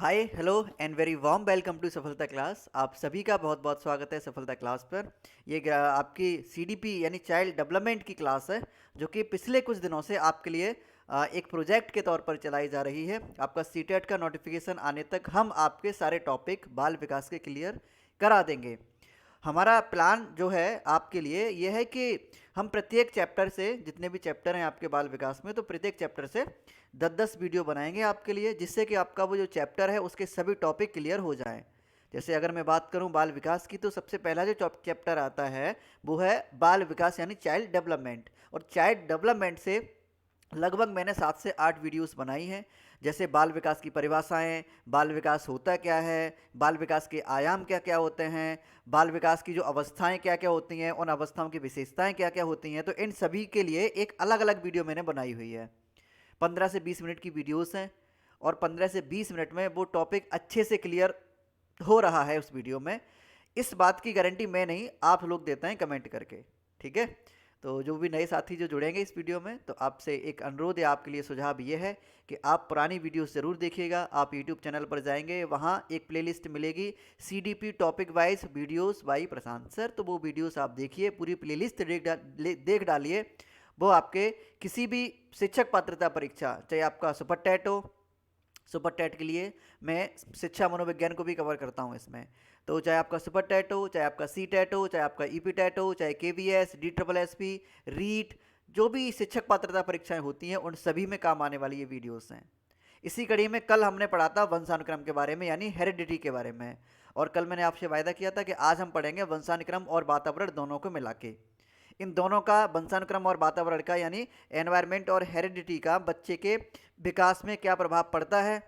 Hi hello and very warm welcome to Safalta class. आप सभी का बहुत बहुत स्वागत है सफलता क्लास पर। आपकी सीडीपी यानी चाइल्ड डेवलपमेंट की क्लास है, जो कि पिछले कुछ दिनों से आपके लिए एक प्रोजेक्ट के तौर पर चलाई जा रही है। आपका सीटेट का नोटिफिकेशन आने तक हम आपके सारे टॉपिक बाल विकास के क्लियर करा देंगे। हमारा प्लान जो है आपके लिए ये है कि हम प्रत्येक चैप्टर से, जितने भी चैप्टर हैं आपके बाल विकास में, तो प्रत्येक चैप्टर से 10-10 वीडियो बनाएंगे आपके लिए, जिससे कि आपका वो जो चैप्टर है उसके सभी टॉपिक क्लियर हो जाएं। जैसे अगर मैं बात करूं बाल विकास की, तो सबसे पहला जो चैप्टर आता है वो है बाल विकास यानी चाइल्ड डेवलपमेंट। और चाइल्ड डेवलपमेंट से लगभग मैंने 7 से 8 वीडियोस बनाई हैं। जैसे बाल विकास की परिभाषाएं, बाल विकास होता क्या है, बाल विकास के आयाम क्या क्या होते हैं, बाल विकास की जो अवस्थाएं क्या क्या होती हैं, उन अवस्थाओं की विशेषताएं क्या क्या होती हैं, तो इन सभी के लिए एक अलग अलग वीडियो मैंने बनाई हुई है। 15 से 20 मिनट की वीडियोस हैं, और 15 से 20 मिनट में वो टॉपिक अच्छे से क्लियर हो रहा है उस वीडियो में। इस बात की गारंटी मैं नहीं, आप लोग देते हैं कमेंट करके। ठीक है, तो जो भी नए साथी जो जुड़ेंगे इस वीडियो में, तो आपसे एक अनुरोध है, आपके लिए सुझाव ये है कि आप पुरानी वीडियोस ज़रूर देखिएगा। आप यूट्यूब चैनल पर जाएंगे, वहाँ एक प्लेलिस्ट मिलेगी CDP topic wise videos by Prashant sir, तो वो वीडियोस आप देखिए, पूरी प्लेलिस्ट देख डालिए। वो आपके किसी भी शिक्षक पात्रता परीक्षा, चाहे आपका सुपर टेट हो, सुपर टेट के लिए मैं शिक्षा मनोविज्ञान को भी कवर करता हूँ इसमें। तो चाहे आपका सुपर टेट हो, चाहे आपका सी टेट हो, चाहे आपका ईपी टेट हो, चाहे KVS, D triple S P, REET, जो भी शिक्षक पात्रता परीक्षाएं होती हैं उन सभी में काम आने वाली ये वीडियोस हैं। इसी कड़ी में कल हमने पढ़ा था वंशानुक्रम के बारे में, यानी हेरिडिटी के बारे में। और कल मैंने आपसे वायदा किया था कि आज हम पढ़ेंगे वंशानुक्रम और वातावरण दोनों को मिला के। इन दोनों का, वंशानुक्रम और वातावरण का, यानी एनवायरमेंट और हेरिडिटी का, बच्चे के विकास में क्या प्रभाव पड़ता है,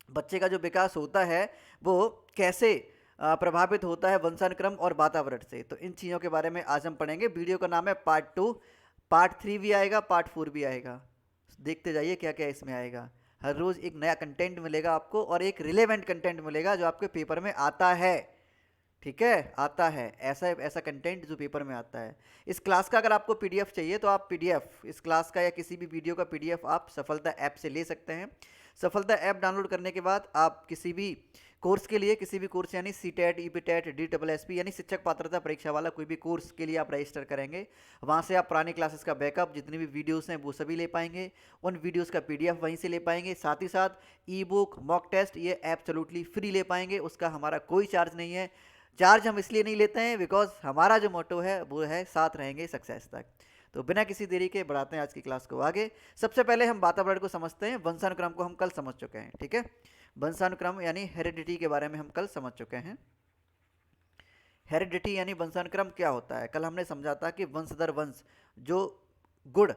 बच्चे का जो विकास होता है वो कैसे प्रभावित होता है वंशानुक्रम और वातावरण से। तो इन चीज़ों के बारे में आज हम पढ़ेंगे। वीडियो का नाम है पार्ट 2। पार्ट 3 भी आएगा, पार्ट 4 भी आएगा। देखते जाइए क्या क्या इसमें आएगा। हर रोज़ एक नया कंटेंट मिलेगा आपको, और एक रिलेवेंट कंटेंट मिलेगा जो आपके पेपर में आता है। ठीक है, आता है ऐसा ऐसा कंटेंट जो पेपर में आता है। इस क्लास का अगर आपको पीडीएफ चाहिए, तो आप पीडीएफ इस क्लास का या किसी भी वीडियो का पीडीएफ आप सफलता ऐप से ले सकते हैं। सफलता ऐप डाउनलोड करने के बाद आप किसी भी कोर्स के लिए, किसी भी कोर्स यानी C TET, E P TET, D double S P यानी शिक्षक पात्रता परीक्षा वाला कोई भी कोर्स के लिए आप रजिस्टर करेंगे। वहाँ से आप पुरानी क्लासेस का बैकअप, जितनी भी वीडियोस हैं वो सभी ले पाएंगे। उन वीडियोस का पीडीएफ वहीं से ले पाएंगे। साथ ही साथ ई बुक, मॉक टेस्ट, ये एब्सोल्युटली फ्री ले पाएंगे। उसका हमारा कोई चार्ज नहीं है। चार्ज हम इसलिए नहीं लेते हैं बिकॉज हमारा जो मोटो है वो है साथ रहेंगे सक्सेस तक। तो बिना किसी देरी के बढ़ाते हैं आज की क्लास को आगे। सबसे पहले हम वातावरण को समझते हैं। वंशानुक्रम को हम कल समझ चुके हैं। ठीक है, वंशानुक्रम यानी हेरिडिटी के बारे में हम कल समझ चुके हैं। हेरिडिटी यानी वंशानुक्रम क्या होता है, कल हमने समझा था कि वंश दर वंश जो गुण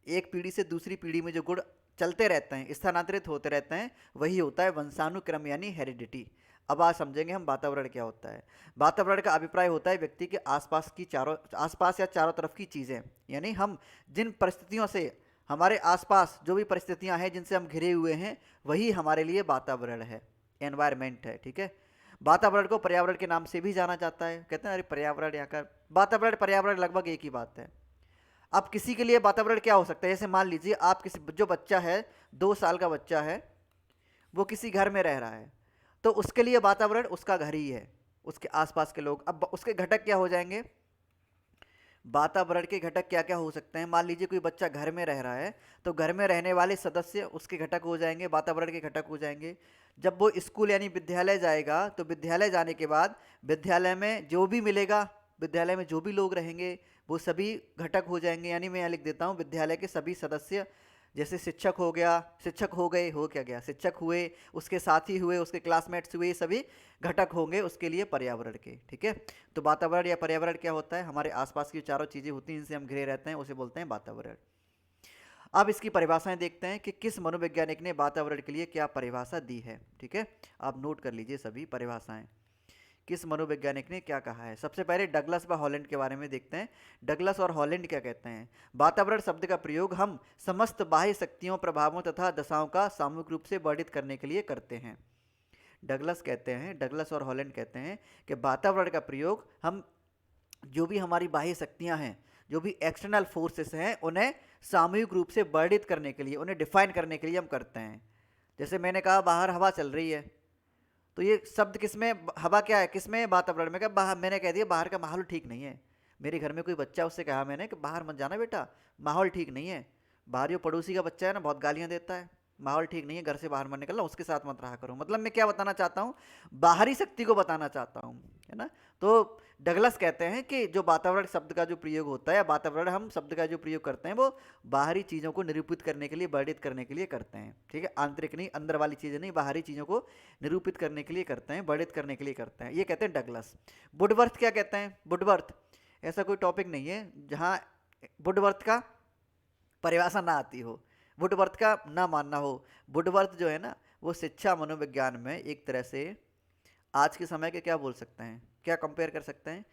एक पीढ़ी से दूसरी पीढ़ी में जो गुण चलते रहते हैं, स्थानांतरित होते रहते हैं, वही होता है वंशानुक्रम यानी हेरिडिटी। अब आज समझेंगे हम वातावरण क्या होता है। वातावरण का अभिप्राय होता है व्यक्ति के आसपास की आसपास या चारों तरफ की चीज़ें, यानी हम जिन परिस्थितियों से, हमारे आसपास जो भी परिस्थितियां हैं जिनसे हम घिरे हुए हैं, वही हमारे लिए वातावरण है, एनवायरमेंट है। ठीक है, वातावरण को पर्यावरण के नाम से भी जाना जाता है। कहते हैं अरे पर्यावरण, यहाँ का वातावरण पर्यावरण लगभग एक ही बात है। अब किसी के लिए वातावरण क्या हो सकता है, जैसे मान लीजिए आप किसी, जो बच्चा है, 2 साल का बच्चा है, वो किसी घर में रह रहा है, तो उसके लिए वातावरण उसका घर ही है, उसके आसपास के लोग। अब उसके घटक क्या हो जाएंगे, वातावरण के घटक क्या क्या हो सकते हैं। मान लीजिए कोई बच्चा घर में रह रहा है, तो घर में रहने वाले सदस्य उसके घटक हो जाएंगे, वातावरण के घटक हो जाएंगे। जब वो स्कूल यानी विद्यालय जाएगा, तो विद्यालय जाने के बाद विद्यालय में जो भी मिलेगा, विद्यालय में जो भी लोग रहेंगे, वो सभी घटक हो जाएंगे। यानी मैं यहाँ लिख देता हूँ विद्यालय के सभी सदस्य। जैसे शिक्षक हो गया, शिक्षक हो गए, हो क्या गया, शिक्षक हुए, उसके साथी हुए, उसके क्लासमेट्स हुए, सभी घटक होंगे उसके लिए पर्यावरण के। ठीक है, तो वातावरण या पर्यावरण क्या होता है, हमारे आसपास की चारों चीज़ें होती हैं जिनसे हम घिरे रहते हैं, उसे बोलते हैं वातावरण। अब इसकी परिभाषाएं देखते हैं कि किस मनोवैज्ञानिक ने वातावरण के लिए क्या परिभाषा दी है। ठीक है, आप नोट कर लीजिए सभी परिभाषाएं, किस मनोवैज्ञानिक ने क्या कहा है। सबसे पहले डगलस व हॉलैंड के बारे में देखते हैं। डगलस और हॉलैंड क्या कहते हैं। वातावरण शब्द का प्रयोग हम समस्त बाह्य शक्तियों, प्रभावों तथा दशाओं का सामूहिक रूप से वर्णित करने के लिए करते हैं। डगलस कहते हैं, डगलस और हॉलैंड कहते हैं कि वातावरण का प्रयोग हम, जो भी हमारी बाह्य शक्तियां हैं, जो भी एक्सटर्नल फोर्सेस हैं, उन्हें सामूहिक रूप से वर्णित करने के लिए, उन्हें डिफाइन करने के लिए हम करते हैं। जैसे मैंने कहा बाहर हवा चल रही है, तो ये शब्द किसमें, हवा क्या है, किसमें, वातावरण में। क्या बाहर, मैंने कह दिया बाहर का माहौल ठीक नहीं है। मेरे घर में कोई बच्चा, उससे कहा मैंने कि बाहर मत जाना बेटा, माहौल ठीक नहीं है। बाहर जो पड़ोसी का बच्चा है ना, बहुत गालियां देता है, माहौल ठीक नहीं है, घर से बाहर मत निकलना, उसके साथ मत रहा करो। मतलब मैं क्या बताना चाहता हूँ, बाहरी शक्ति को बताना चाहता हूँ, है ना। तो डगलस कहते हैं कि जो वातावरण शब्द का जो प्रयोग होता है, या वातावरण हम शब्द का जो प्रयोग करते हैं, वो बाहरी चीज़ों को निरूपित करने के लिए, वर्णित करने के लिए करते हैं, ठीक है। आंतरिक नहीं, अंदर वाली चीज़ें नहीं, बाहरी चीज़ों को निरूपित करने के लिए करते हैं, वर्णित करने के लिए करते हैं, ये कहते हैं डगलस। वुडवर्थ क्या कहते हैं, वुडवर्थ, ऐसा कोई टॉपिक नहीं है जहाँ वुडवर्थ का परिभाषा ना आती हो, वुडवर्थ का ना मानना हो। वुडवर्थ जो है ना, वो शिक्षा मनोविज्ञान में एक तरह से आज के समय के क्या बोल सकते हैं, क्या कंपेयर कर सकते हैं,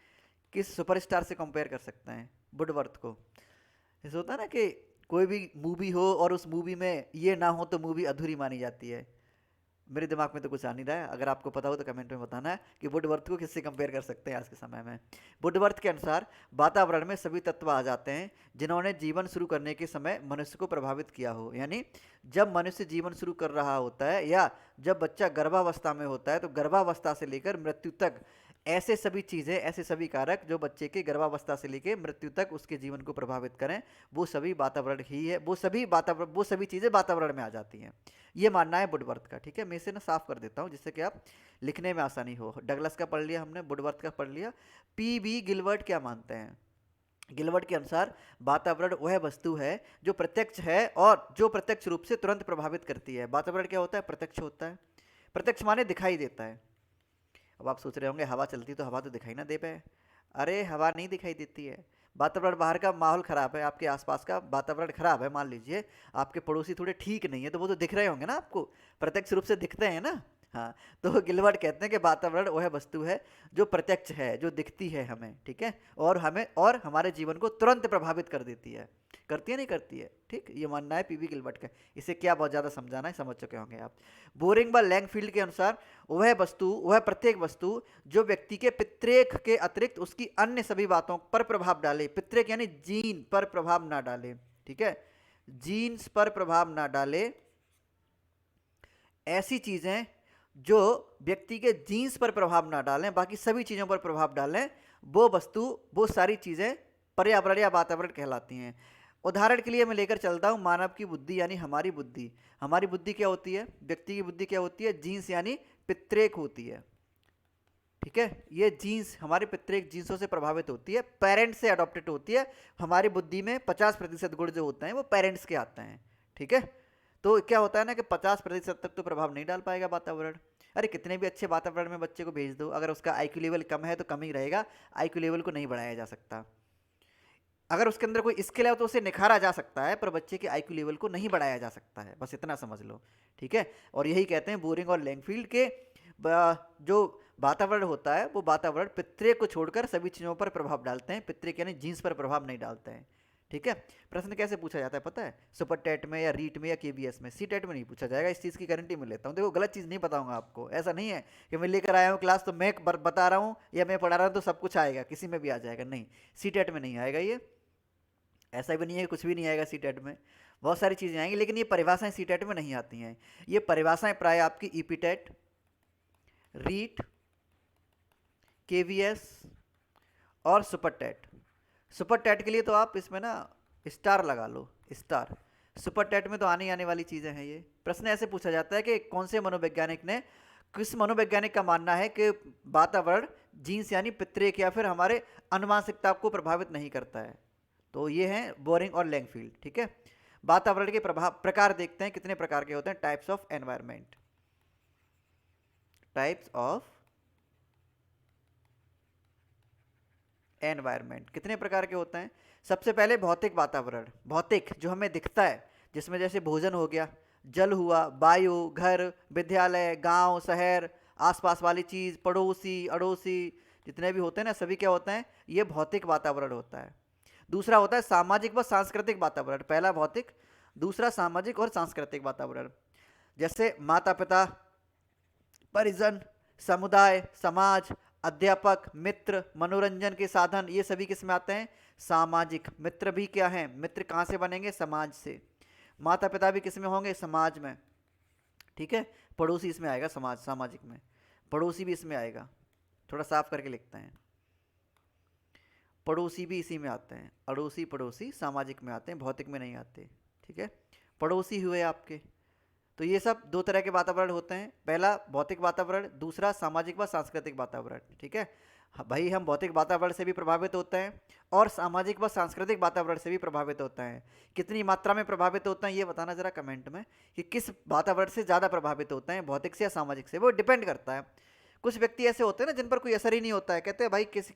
किस सुपरस्टार से कंपेयर कर सकते हैं वुडवर्थ को। ऐसा होता है ना कि कोई भी मूवी हो और उस मूवी में ये ना हो तो मूवी अधूरी मानी जाती है। मेरे दिमाग में तो कुछ आ नहीं रहा है, अगर आपको पता हो तो कमेंट में बताना है कि वुडवर्थ को किससे कंपेयर कर सकते हैं आज के समय में। वुडवर्थ के अनुसार वातावरण में सभी तत्व आ जाते हैं जिन्होंने जीवन शुरू करने के समय मनुष्य को प्रभावित किया हो। यानी जब मनुष्य जीवन शुरू कर रहा होता है, या जब बच्चा गर्भावस्था में होता है, तो गर्भावस्था से लेकर मृत्यु तक ऐसे सभी चीज़ें, ऐसे सभी कारक जो बच्चे के गर्भावस्था से लेकर मृत्यु तक उसके जीवन को प्रभावित करें, वो सभी वातावरण ही है, वो सभी चीज़ें वातावरण में आ जाती हैं। ये मानना है वुडवर्थ का, ठीक है। मैं इसे ना साफ कर देता हूँ जिससे कि आप लिखने में आसानी हो। डगलस का पढ़ लिया हमने, वुडवर्थ का पढ़ लिया। पी बी गिलवर्ट क्या मानते हैं, गिलवर्ट के अनुसार वातावरण वह वस्तु है जो प्रत्यक्ष है और जो प्रत्यक्ष रूप से तुरंत प्रभावित करती है। वातावरण क्या होता है, प्रत्यक्ष होता है। प्रत्यक्ष माने दिखाई देता है। अब आप सोच रहे होंगे हवा चलती तो हवा तो दिखाई ना दे पाए, अरे हवा नहीं दिखाई देती है। वातावरण, बाहर का माहौल खराब है, आपके आसपास का वातावरण खराब है, मान लीजिए आपके पड़ोसी थोड़े ठीक नहीं है, तो वो तो दिख रहे होंगे ना आपको, प्रत्यक्ष रूप से दिखते हैं ना। हाँ, तो गिलवर्ट कहते हैं कि वातावरण वह वस्तु है जो प्रत्यक्ष है, जो दिखती है हमें, ठीक है, और हमारे जीवन को तुरंत प्रभावित कर देती है। करती है नहीं करती है, ठीक, ये मानना है पीवी गिलवर्ट का। इसे क्या बहुत ज़्यादा समझाना है, समझ चुके होंगे आप। बोरिंग व लैंगफील्ड के अनुसार वह प्रत्येक वस्तु जो व्यक्ति के पितृेख के अतिरिक्त उसकी अन्य सभी बातों पर प्रभाव डाले, पितृेख यानी जीन पर प्रभाव ना डाले, ठीक है, जीन्स पर प्रभाव ना डाले, ऐसी चीजें जो व्यक्ति के जीन्स पर प्रभाव ना डालें, बाकी सभी चीजों पर प्रभाव डालें, वो वस्तु, वो सारी चीजें पर्यावरण या वातावरण कहलाती हैं। उदाहरण के लिए मैं लेकर चलता हूँ मानव की बुद्धि, यानी हमारी बुद्धि। हमारी बुद्धि क्या होती है, व्यक्ति की बुद्धि क्या होती है, जीन्स यानी पितृेख होती है, ठीक है। ये जीन्स हमारे पितृेख जीन्सों से प्रभावित होती है, पेरेंट्स से अडॉप्टेड होती है। हमारी बुद्धि में 50% गुण जो होते हैं वो पेरेंट्स के आते हैं, ठीक है। तो क्या होता है ना कि 50% तक तो प्रभाव नहीं डाल पाएगा वातावरण। अरे कितने भी अच्छे वातावरण में बच्चे को भेज दो, अगर उसका आईक्यू लेवल कम है तो कम ही रहेगा, आईक्यू लेवल को नहीं बढ़ाया जा सकता। अगर उसके अंदर कोई स्किल है तो उसे निखारा जा सकता है, पर बच्चे के आईक्यू लेवल को नहीं बढ़ाया जा सकता है, बस इतना समझ लो, ठीक है। और यही कहते हैं बोरिंग और लैंगफील्ड के जो वातावरण होता है, वो वातावरण पितृेख को छोड़कर सभी चीज़ों पर प्रभाव डालते हैं, पितृेख यानी जीन्स पर प्रभाव नहीं डालते हैं, ठीक है। प्रश्न कैसे पूछा जाता है पता है, सुपर टेट में या रीट में या केबीएस में, सी टेट में नहीं पूछा जाएगा, इस चीज़ की गारंटी मैं लेता हूँ। देखो गलत चीज़ नहीं बताऊंगा आपको, ऐसा नहीं है कि मैं लेकर आया हूँ क्लास तो मैं बता रहा हूँ या मैं पढ़ा रहा हूँ तो सब कुछ आएगा, किसी में भी आ जाएगा, नहीं, सी टेट में नहीं आएगा ये। ऐसा भी नहीं है, कुछ भी नहीं आएगा सी टेट में, बहुत सारी चीज़ें आएंगी, लेकिन ये परिभाषाएं सी टेट में नहीं आती हैं। ये परिभाषाएं प्राय आपकी ईपी टेट, रीट, केवीएस और सुपर टेट। सुपर टेट के लिए तो आप इसमें ना स्टार लगा लो, स्टार। सुपर टेट में तो आने आने वाली चीज़ें हैं ये। प्रश्न ऐसे पूछा जाता है कि कौन से मनोवैज्ञानिक ने, किस मनोवैज्ञानिक का मानना है कि वातावरण जीन्स यानी पितृेख या फिर हमारे अनुवांशिकता को प्रभावित नहीं करता है, तो ये हैं बोरिंग और लैंगफील्ड, ठीक है। वातावरण के प्रकार देखते हैं, कितने प्रकार के होते हैं, types of environment, types of environment कितने प्रकार के होते हैं। सबसे पहले भौतिक वातावरण, भौतिक जो हमें दिखता है, जिसमें जैसे भोजन हो गया, जल हुआ, वायु, घर, विद्यालय, गांव, शहर, आसपास वाली चीज़, पड़ोसी, अड़ोसी, जितने भी होते हैं ना, सभी क्या होते हैं, ये भौतिक वातावरण होता है। दूसरा होता है सामाजिक व सांस्कृतिक वातावरण, पहला भौतिक, दूसरा सामाजिक और सांस्कृतिक वातावरण। जैसे माता पिता, परिजन, समुदाय, समाज, अध्यापक, मित्र, मनोरंजन के साधन, ये सभी किस में आते हैं, सामाजिक। मित्र भी क्या हैं, मित्र कहाँ से बनेंगे, समाज से। माता पिता भी किस में होंगे, समाज में, ठीक है। पड़ोसी इसमें आएगा समाज, सामाजिक में। पड़ोसी भी इसमें आएगा, थोड़ा साफ करके लिखते हैं। पड़ोसी भी इसी में आते हैं, अड़ोसी पड़ोसी सामाजिक में आते हैं, भौतिक में नहीं आते। ठीक है, पड़ोसी हुए आपके। तो ये सब दो तरह के वातावरण होते हैं, पहला भौतिक वातावरण, दूसरा सामाजिक व सांस्कृतिक वातावरण। ठीक है भाई, हम भौतिक वातावरण से भी प्रभावित होते हैं और सामाजिक व सांस्कृतिक वातावरण से भी प्रभावित होते हैं। कितनी मात्रा में प्रभावित होते हैं ये बताना जरा कमेंट में, कि किस वातावरण से ज़्यादा प्रभावित होते हैं, भौतिक से या सामाजिक से, वो डिपेंड करता है। कुछ व्यक्ति ऐसे होते हैं ना जिन पर कोई असर ही नहीं होता है, कहते हैं भाई किसी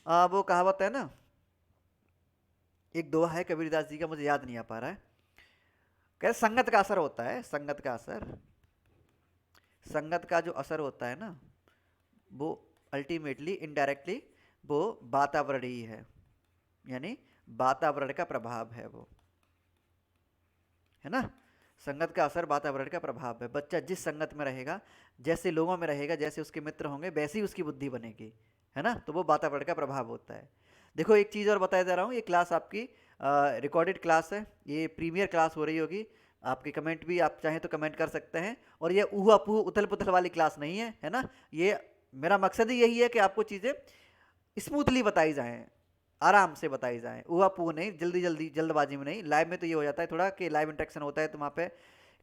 वो कहावत है ना, एक दोहा है कबीरदास जी का, मुझे याद नहीं आ पा रहा है, कहते संगत का असर होता है, संगत का असर, संगत का जो असर होता है ना, वो अल्टीमेटली इनडायरेक्टली वो वातावरण ही है, यानी वातावरण का प्रभाव है वो, है ना। संगत का असर वातावरण का प्रभाव है। बच्चा जिस संगत में रहेगा, जैसे लोगों में रहेगा, जैसे उसके मित्र होंगे, वैसी उसकी बुद्धि बनेगी, है ना। तो वो वातावरण का प्रभाव होता है। देखो एक चीज़ और बताया जा रहा हूँ, ये क्लास आपकी रिकॉर्डेड क्लास है, ये प्रीमियर क्लास हो रही होगी। आपके कमेंट भी आप चाहें तो कमेंट कर सकते हैं, और ये ऊहा पूह उथल पुथल वाली क्लास नहीं है ना। ये मेरा मकसद ही यही है कि आपको चीज़ें स्मूथली बताई जाएँ, आराम से बताई जाएँ, ऊहा पूह नहीं, जल्दी जल्दी जल्दबाजी में नहीं। लाइव में तो ये हो जाता है थोड़ा कि लाइव इंटरेक्शन होता है तो वहाँ पे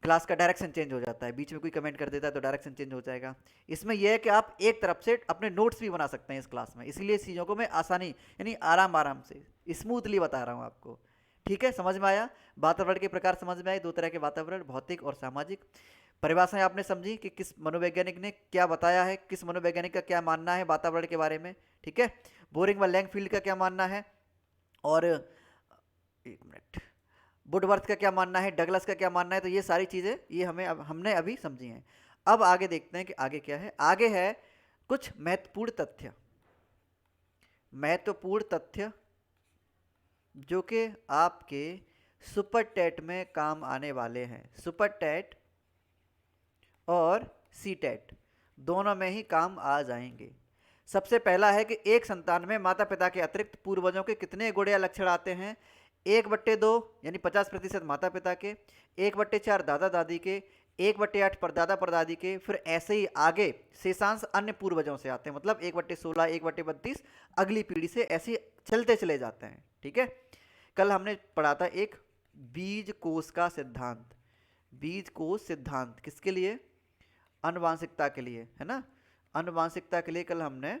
क्लास का डायरेक्शन चेंज हो जाता है, बीच में कोई कमेंट कर देता है तो डायरेक्शन चेंज हो जाएगा। इसमें यह है कि आप एक तरफ से अपने नोट्स भी बना सकते हैं इस क्लास में, इसीलिए इस चीज़ों को मैं आसानी यानी आराम आराम से स्मूथली बता रहा हूँ आपको। ठीक है, समझ में आया? वातावरण के प्रकार समझ में आए, दो तरह के वातावरण, भौतिक और सामाजिक। परिभाषाएं आपने समझी कि किस मनोवैज्ञानिक ने क्या बताया है, किस मनोवैज्ञानिक का क्या मानना है वातावरण के बारे में। ठीक है, बोरिंग व लैंगफील्ड का क्या मानना है, और एक मिनट, वुडवर्थ का क्या मानना है, डगलस का क्या मानना है। तो ये सारी चीज़ें ये हमने अभी समझी हैं। अब आगे देखते हैं कि आगे क्या है। आगे है कुछ महत्वपूर्ण तथ्य, महत्वपूर्ण तथ्य जो कि आपके सुपर टेट में काम आने वाले हैं। सुपर टेट और सी टेट दोनों में ही काम आ जाएंगे। सबसे पहला है कि एक संतान में माता पिता के अतिरिक्त पूर्वजों के कितने गुण या लक्षण आते हैं? 1/2 यानी 50% माता पिता के, 1/4 दादा दादी के, 1/8 परदादा परदादी के, फिर ऐसे ही आगे शेषांश अन्य पूर्वजों से आते हैं, मतलब 1/16, 1/32 अगली पीढ़ी से ऐसे चलते चले जाते हैं। ठीक है, कल हमने पढ़ा था एक बीज कोष का सिद्धांत। बीज कोष सिद्धांत किसके लिए? आनुवांशिकता के लिए, है ना। आनुवांशिकता के लिए कल हमने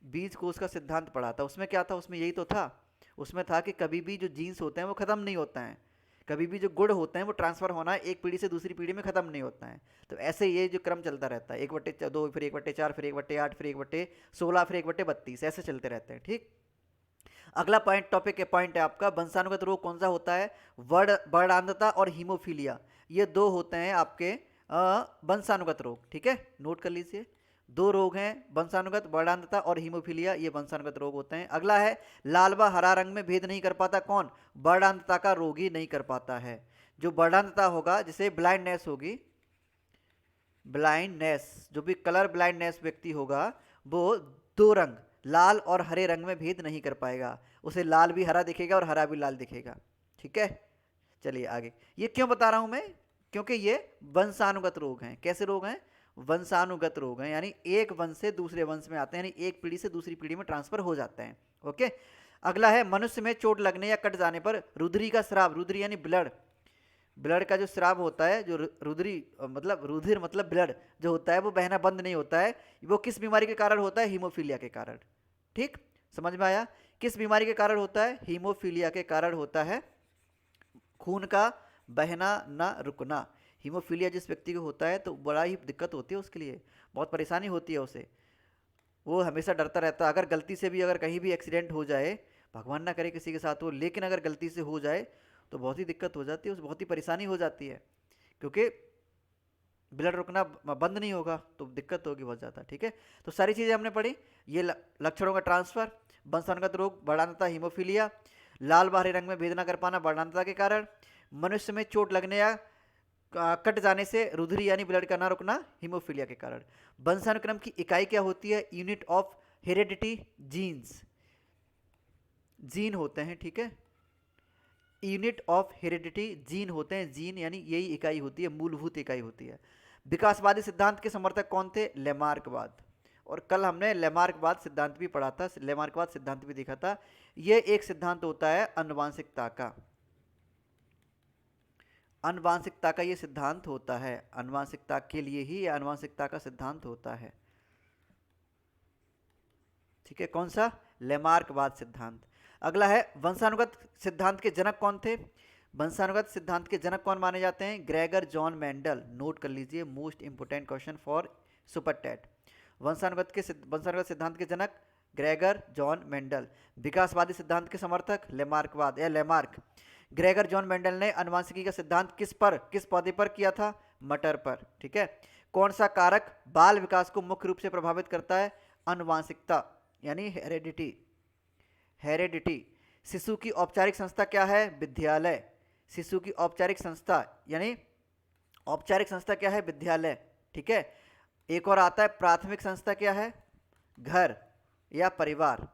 बीज कोष का सिद्धांत पढ़ा था। उसमें क्या था? उसमें यही तो था, उसमें था कि कभी भी जो जीन्स होते हैं वो ख़त्म नहीं होते हैं, कभी भी जो गुण होते हैं वो ट्रांसफ़र होना एक पीढ़ी से दूसरी पीढ़ी में ख़त्म नहीं होता है। तो ऐसे ये जो क्रम चलता रहता है, 1/2, फिर 1/4, फिर 1/8, फिर 1/16, फिर 1/32, ऐसे चलते रहते हैं। ठीक, अगला पॉइंट टॉपिक के पॉइंट है आपका, वंशानुगत रोग कौन सा होता है? वर्णांधता और हीमोफीलिया, ये दो होते हैं आपके वंशानुगत रोग। ठीक है, नोट कर लीजिए, दो रोग हैं, वंशानुगत, वर्णांधता और हीमोफीलिया, ये वंशानुगत रोग होते हैं। अगला है लाल व हरा रंग में भेद नहीं कर पाता, कौन? वर्णांधता का रोग ही नहीं कर पाता है। जो वर्णांधता होगा, जिसे ब्लाइंडनेस होगी, ब्लाइंडनेस, जो भी कलर ब्लाइंडनेस व्यक्ति होगा, वो दो रंग लाल और हरे रंग में भेद नहीं कर पाएगा, उसे लाल भी हरा दिखेगा और हरा भी लाल दिखेगा। ठीक है, चलिए आगे। ये क्यों बता रहा हूं मैं? क्योंकि ये वंशानुगत रोग हैं। कैसे रोग हैं? वंशानुगत रोग हैं, यानी एक वंश से दूसरे वंश में आते हैं, यानी एक पीढ़ी से दूसरी पीढ़ी में ट्रांसफर हो जाते हैं। ओके, अगला है मनुष्य में चोट लगने या कट जाने पर रुधिरी का स्राव, रुधिरी यानी ब्लड, ब्लड का जो स्राव होता है, जो रुधिरी मतलब रुधिर मतलब ब्लड जो होता है वो बहना बंद नहीं होता है, वो किस बीमारी के कारण होता है? हीमोफीलिया के कारण। ठीक, समझ में आया? किस बीमारी के कारण होता है? हीमोफीलिया के कारण होता है, खून का बहना ना रुकना। हीमोफीलिया जिस व्यक्ति को होता है तो बड़ा ही दिक्कत होती है उसके लिए, बहुत परेशानी होती है उसे, वो हमेशा डरता रहता है। अगर गलती से भी अगर कहीं भी एक्सीडेंट हो जाए, भगवान ना करे किसी के साथ हो, लेकिन अगर गलती से हो जाए तो बहुत ही दिक्कत हो जाती है, उसे बहुत ही परेशानी हो जाती है, क्योंकि ब्लड रुकना बंद नहीं होगा तो दिक्कत होगी बहुत ज़्यादा। ठीक है, तो सारी चीज़ें हमने पढ़ी, ये लक्षणों का ट्रांसफर, वंशानुगत रोग, वर्णांधता, हीमोफीलिया, लाल व हरे रंग में भेद न कर पाना वर्णांधता के कारण, मनुष्य में चोट लगने या कट जाने से रुधिरी यानी ब्लड का ना रुकना हीमोफीलिया के कारण। वंशानुक्रम की इकाई क्या होती है? Unit of heredity, genes, gene होते हैं। ठीक है, यूनिट ऑफ हेरिडिटी जीन होते हैं, जीन यानी यही इकाई होती है, मूलभूत इकाई होती है। विकासवादी सिद्धांत के समर्थक कौन थे? लेमार्कवाद। और कल हमने लेमार्कवाद सिद्धांत भी पढ़ा था, लेमार्कवाद सिद्धांत भी देखा था। यह एक सिद्धांत होता है आनुवांशिकता का, आनुवांशिकता का ये सिद्धांत होता है, आनुवांशिकता के लिए ही यह आनुवांशिकता का सिद्धांत होता है। ठीक है, कौन सा? लेमार्कवाद सिद्धांत। अगला है वंशानुगत सिद्धांत के जनक कौन थे? वंशानुगत सिद्धांत के जनक कौन माने जाते हैं? Gregor John Mendel. नोट कर लीजिए, most important question for super TET. वंशानुगत सिद्धांत के जनक ग्रेगर जॉन मेंडल। विकासवादी सिद्धांत के समर्थक लेमार्कवाद या लेमार्क। ग्रेगर जॉन मेंडल ने आनुवांशिकी का सिद्धांत किस पौधे पर किया था? मटर पर। ठीक है। कौन सा कारक बाल विकास को मुख्य रूप से प्रभावित करता है? आनुवांशिकता यानी हेरेडिटी। हेरेडिटी। शिशु की औपचारिक संस्था क्या है? विद्यालय। शिशु की औपचारिक संस्था यानी औपचारिक संस्था क्या है? विद्यालय। ठीक है। एक और आता है प्राथमिक संस्था क्या है? घर या परिवार।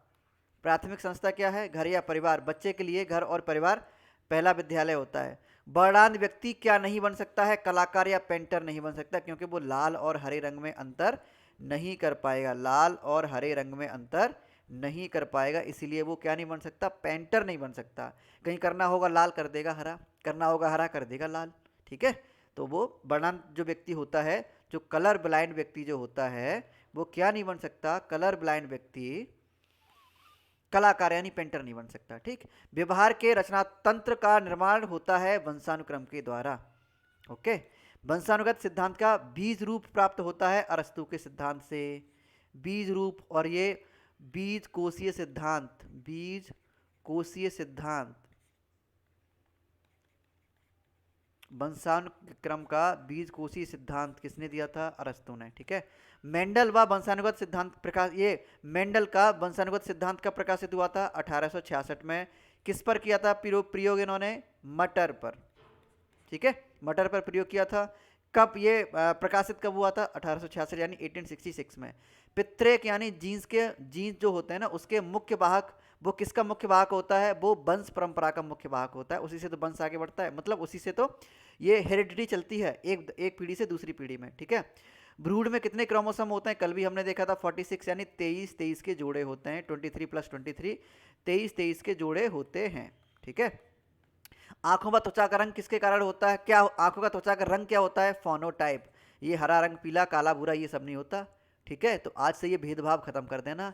प्राथमिक संस्था क्या है? घर या परिवार। बच्चे के लिए घर और परिवार पहला विद्यालय होता है। वर्णांध व्यक्ति क्या नहीं बन सकता है? कलाकार या पेंटर नहीं बन सकता, क्योंकि वो लाल और हरे रंग में अंतर नहीं कर पाएगा। लाल और हरे रंग में अंतर नहीं कर पाएगा, इसीलिए वो क्या नहीं बन सकता? पेंटर नहीं बन सकता। कहीं करना होगा लाल कर देगा हरा, करना होगा हरा कर देगा लाल। ठीक है। तो वो वर्णांध जो व्यक्ति होता है, जो कलर ब्लाइंड व्यक्ति जो होता है, वो क्या नहीं बन सकता? कलर ब्लाइंड व्यक्ति कलाकार यानी पेंटर नहीं बन सकता। ठीक। व्यवहार के रचना तंत्र का निर्माण होता है वंशानुक्रम के द्वारा। ओके। वंशानुगत सिद्धांत का बीज रूप प्राप्त होता है अरस्तु के सिद्धांत से। बीज रूप, और ये बीज कोशीय सिद्धांत, बीज कोशीय सिद्धांत, वंशानुक्रम का बीज कोशीय सिद्धांत किसने दिया था? अरस्तु ने। ठीक है। मेंडल व वंशानुगत सिद्धांत प्रकाश, ये मेंडल का वंशानुगत सिद्धांत का प्रकाशित हुआ था 1866 में। किस पर किया था प्रयोग इन्होंने? मटर पर। ठीक है, मटर पर प्रयोग किया था। कब ये प्रकाशित कब हुआ था? 1866 यानी 1866 में। पितृक यानी जीन्स जो होते हैं ना, उसके मुख्य वाहक, वो किसका मुख्य वाहक होता है? वो वंश परंपरा का मुख्य वाहक होता है। उसी से तो वंश आगे बढ़ता है, मतलब उसी से तो ये हेरिडिटी चलती है एक पीढ़ी से दूसरी पीढ़ी में। ठीक है। भ्रूण में कितने क्रोमोसोम होते हैं? कल भी हमने देखा था 46 यानी 23 के जोड़े होते हैं। 23 + 23 23 के जोड़े होते हैं। ठीक है। आंखों का त्वचा का रंग किसके कारण होता है? क्या आंखों का त्वचा का रंग क्या होता है? फोनोटाइप। ये हरा रंग, पीला, काला, भूरा, ये सब नहीं होता। ठीक है। तो आज से ये भेदभाव खत्म कर देना।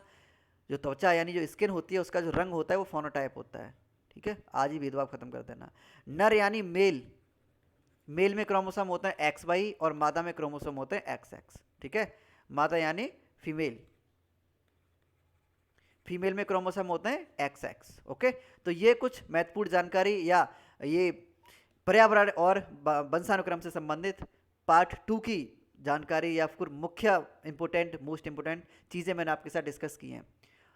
जो त्वचा यानी जो स्किन होती है, उसका जो रंग होता है वो फोनोटाइप होता है। ठीक है। आज ही भेदभाव खत्म कर देना। नर यानी मेल, मेल में क्रोमोसोम होते हैं XY और मादा में क्रोमोसोम होते हैं XX। ठीक है। मादा यानी फीमेल, फीमेल में क्रोमोसोम होते हैं XX। ओके। तो ये कुछ महत्वपूर्ण जानकारी या ये पर्यावरण और वंशानुक्रम से संबंधित पार्ट 2 की जानकारी या फिर मुख्य इंपोर्टेंट मोस्ट इंपोर्टेंट चीज़ें मैंने आपके साथ डिस्कस की हैं।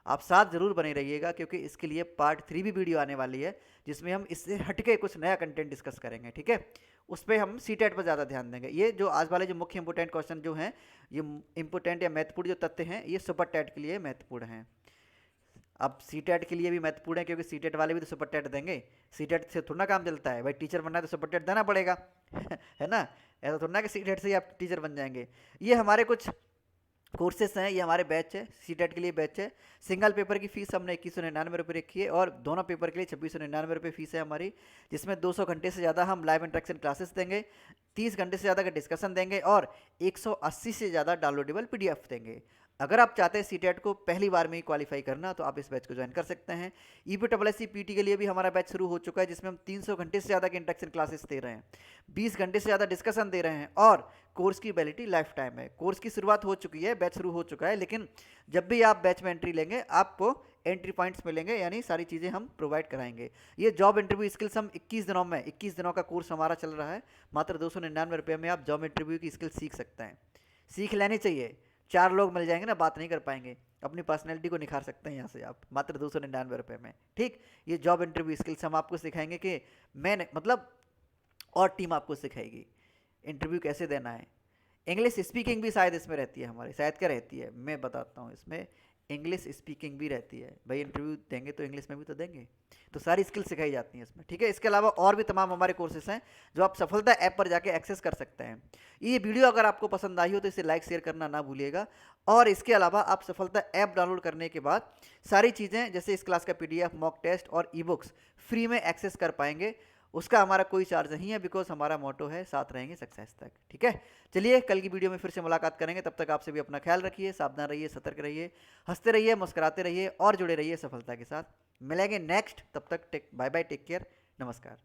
आप साथ जरूर बने रहिएगा, क्योंकि इसके लिए पार्ट 3 भी वीडियो आने वाली है, जिसमें हम इससे हटके कुछ नया कंटेंट डिस्कस करेंगे। ठीक है। उस पर हम CTET पर ज़्यादा ध्यान देंगे। ये जो आज वाले जो मुख्य इंपोर्टेंट क्वेश्चन जो हैं, ये इंपोर्टेंट या महत्वपूर्ण जो तथ्य हैं, ये सुपर टेट के लिए महत्वपूर्ण हैं। अब CTET के लिए भी महत्वपूर्ण है, क्योंकि CTET वाले भी तो सुपर टेट देंगे। CTET से थोड़ा काम चलता है भाई, टीचर बनना है तो सुपर टेट देना पड़ेगा है ना। ऐसा थोड़ा कि CTET से ही आप टीचर बन जाएंगे। ये हमारे कुछ कोर्सेस हैं, ये हमारे बैच है, CTET के लिए बैच है। सिंगल पेपर की फीस हमने 2199 रुपये रखी है, और दोनों पेपर के लिए 2699 रुपये फीस है हमारी, जिसमें 200 घंटे से ज़्यादा हम लाइव इंटरेक्शन क्लासेस देंगे, 30 घंटे से ज़्यादा का डिस्कशन देंगे, और 180 से ज़्यादा डाउनलोडेबल PDF देंगे। अगर आप चाहते हैं CTET को पहली बार में ही क्वालिफाई करना, तो आप इस बैच को ज्वाइन कर सकते हैं। EPSS PT के लिए भी हमारा बैच शुरू हो चुका है, जिसमें हम 300 घंटे से ज़्यादा के इंटरेक्शन क्लासेस दे रहे हैं, 20 घंटे से ज़्यादा डिस्कशन दे रहे हैं, और कोर्स की वैलिडिटी लाइफ टाइम है। कोर्स की शुरुआत हो चुकी है, बैच शुरू हो चुका है, लेकिन जब भी आप बैच में एंट्री लेंगे, आपको एंट्री पॉइंट्स मिलेंगे, यानी सारी चीज़ें हम प्रोवाइड कराएंगे। ये जॉब इंटरव्यू स्किल्स हम 21 दिनों में, 21 दिनों का कोर्स हमारा चल रहा है। मात्र 299 रुपये में आप जॉब इंटरव्यू की स्किल सीख सकते हैं। सीख लेनी चाहिए। 4 लोग मिल जाएंगे ना, बात नहीं कर पाएंगे, अपनी पर्सनैलिटी को निखार सकते हैं यहाँ से आप, मात्र 299 रुपये में। ठीक। ये जॉब इंटरव्यू स्किल्स हम आपको सिखाएंगे कि मैंने मतलब, और टीम आपको सिखाएगी इंटरव्यू कैसे देना है। इंग्लिश स्पीकिंग भी शायद इसमें रहती है हमारी, शायद क्या रहती है, मैं बताता हूँ। इसमें इंग्लिश स्पीकिंग भी रहती है। भाई इंटरव्यू देंगे तो इंग्लिश में भी तो देंगे, तो सारी स्किल सिखाई जाती हैं इसमें, ठीक है। इसके अलावा और भी तमाम हमारे कोर्सेज हैं जो आप सफलता ऐप पर जाके एक्सेस कर सकते हैं। ये वीडियो अगर आपको पसंद आई हो तो इसे लाइक शेयर करना ना भूलिएगा। और इसके अलावा आप सफलता ऐप डाउनलोड करने के बाद सारी चीज़ें जैसे इस क्लास का PDF, मॉक टेस्ट और ई बुक्स फ्री में एक्सेस कर पाएंगे। उसका हमारा कोई चार्ज नहीं है, बिकॉज हमारा मोटो है साथ रहेंगे सक्सेस तक, ठीक है। चलिए कल की वीडियो में फिर से मुलाकात करेंगे, तब तक आपसे भी अपना ख्याल रखिए, सावधान रहिए, सतर्क रहिए, हंसते रहिए, मुस्कुराते रहिए और जुड़े रहिए सफलता के साथ। मिलेंगे नेक्स्ट, तब तक take bye bye, take care, नमस्कार।